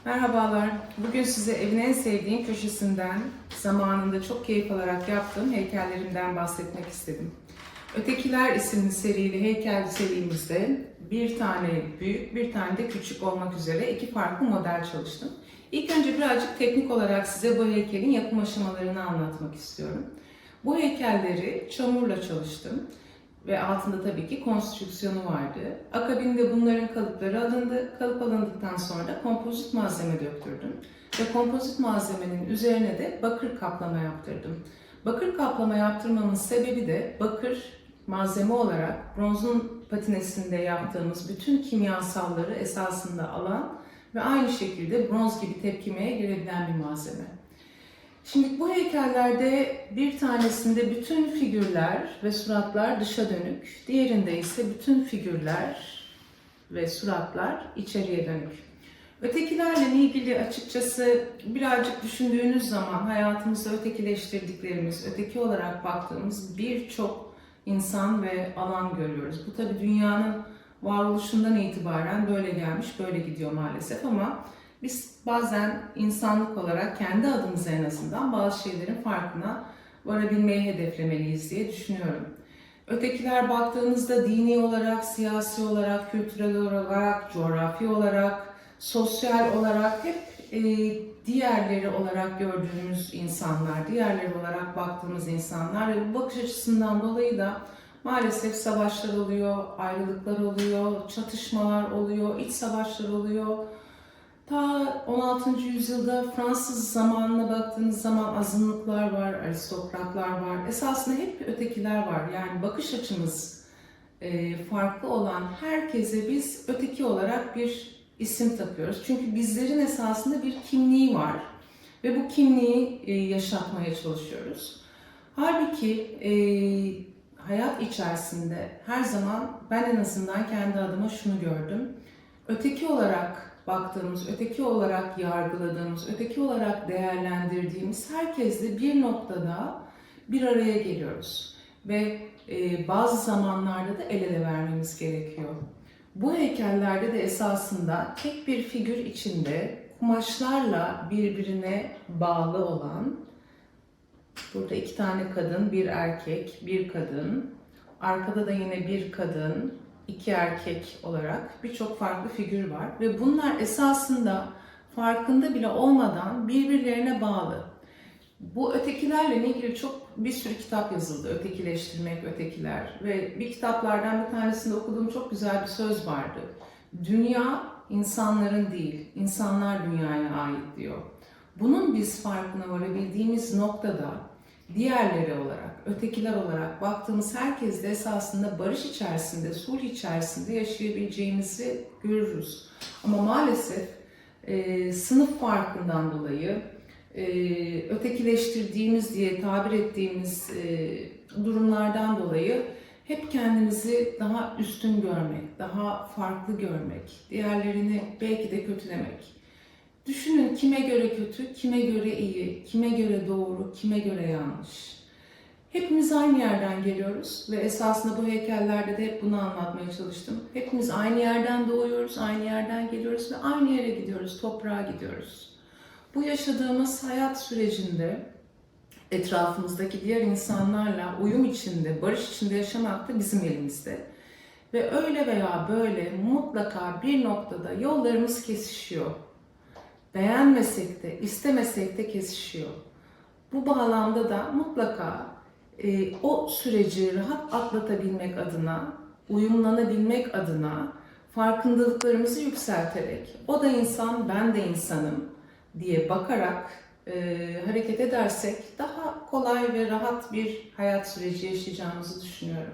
Merhabalar. Bugün size evin en sevdiğim köşesinden, zamanında çok keyif alarak yaptığım heykellerimden bahsetmek istedim. Ötekiler isimli serili heykel serimizde bir tane büyük, bir tane de küçük olmak üzere iki farklı model çalıştım. İlk önce birazcık teknik olarak size bu heykelin yapım aşamalarını anlatmak istiyorum. Bu heykelleri çamurla çalıştım. Ve altında tabii ki konstrüksiyonu vardı. Akabinde bunların kalıpları alındı. Kalıp alındıktan sonra da kompozit malzeme döktürdüm. Ve kompozit malzemenin üzerine de bakır kaplama yaptırdım. Bakır kaplama yaptırmamın sebebi de bakır malzeme olarak bronzun patinesinde yaptığımız bütün kimyasalları esasında alan ve aynı şekilde bronz gibi tepkimeye girebilen bir malzeme. Şimdi bu heykellerde bir tanesinde bütün figürler ve suratlar dışa dönük, diğerinde ise bütün figürler ve suratlar içeriye dönük. Ötekilerle ilgili açıkçası birazcık düşündüğünüz zaman hayatımızda ötekileştirdiklerimiz, öteki olarak baktığımız birçok insan ve alan görüyoruz. Bu tabii dünyanın varoluşundan itibaren böyle gelmiş, böyle gidiyor maalesef ama biz bazen insanlık olarak kendi adımıza en azından bazı şeylerin farkına varabilmeyi hedeflemeliyiz diye düşünüyorum. Ötekiler baktığınızda dini olarak, siyasi olarak, kültürel olarak, coğrafi olarak, sosyal olarak hep diğerleri olarak gördüğümüz insanlar, diğerleri olarak baktığımız insanlar ve bu bakış açısından dolayı da maalesef savaşlar oluyor, ayrılıklar oluyor, çatışmalar oluyor, iç savaşlar oluyor. Ta 16. yüzyılda Fransız zamanına baktığınız zaman azınlıklar var, aristokratlar var. Esasında hep ötekiler var. Yani bakış açımız farklı olan herkese biz öteki olarak bir isim takıyoruz. Çünkü bizlerin esasında bir kimliği var ve bu kimliği yaşatmaya çalışıyoruz. Halbuki hayat içerisinde her zaman ben en azından kendi adıma şunu gördüm. Öteki olarak baktığımız, öteki olarak yargıladığımız, öteki olarak değerlendirdiğimiz herkesle bir noktada bir araya geliyoruz. Ve bazı zamanlarda da el ele vermemiz gerekiyor. Bu heykellerde de esasında tek bir figür içinde kumaşlarla birbirine bağlı olan, burada iki tane kadın, bir erkek, bir kadın, arkada da yine bir kadın, iki erkek olarak birçok farklı figür var ve bunlar esasında farkında bile olmadan birbirlerine bağlı. Bu ötekilerle ilgili bir sürü kitap yazıldı. Ötekileştirmek, ötekiler ve bir kitaplardan bir tanesinde okuduğum çok güzel bir söz vardı. Dünya insanların değil, insanlar dünyaya ait diyor. Bunun biz farkına varabildiğimiz noktada diğerleri olarak, ötekiler olarak baktığımız herkes de esasında barış içerisinde, sulh içerisinde yaşayabileceğimizi görürüz. Ama maalesef sınıf farkından dolayı ötekileştirdiğimiz diye tabir ettiğimiz durumlardan dolayı hep kendimizi daha üstün görmek, daha farklı görmek, diğerlerini belki de kötülemek. Düşünün kime göre kötü, kime göre iyi, kime göre doğru, kime göre yanlış. Hepimiz aynı yerden geliyoruz ve esasında bu heykellerde de hep bunu anlatmaya çalıştım. Hepimiz aynı yerden doğuyoruz, aynı yerden geliyoruz ve aynı yere gidiyoruz, toprağa gidiyoruz. Bu yaşadığımız hayat sürecinde etrafımızdaki diğer insanlarla uyum içinde, barış içinde yaşamak da bizim elimizde. Ve öyle veya böyle mutlaka bir noktada yollarımız kesişiyor. Beğenmesek de, istemesek de kesişiyor. Bu bağlamda da mutlaka o süreci rahat atlatabilmek adına, uyumlanabilmek adına farkındalıklarımızı yükselterek, o da insan, ben de insanım diye bakarak hareket edersek daha kolay ve rahat bir hayat süreci yaşayacağımızı düşünüyorum.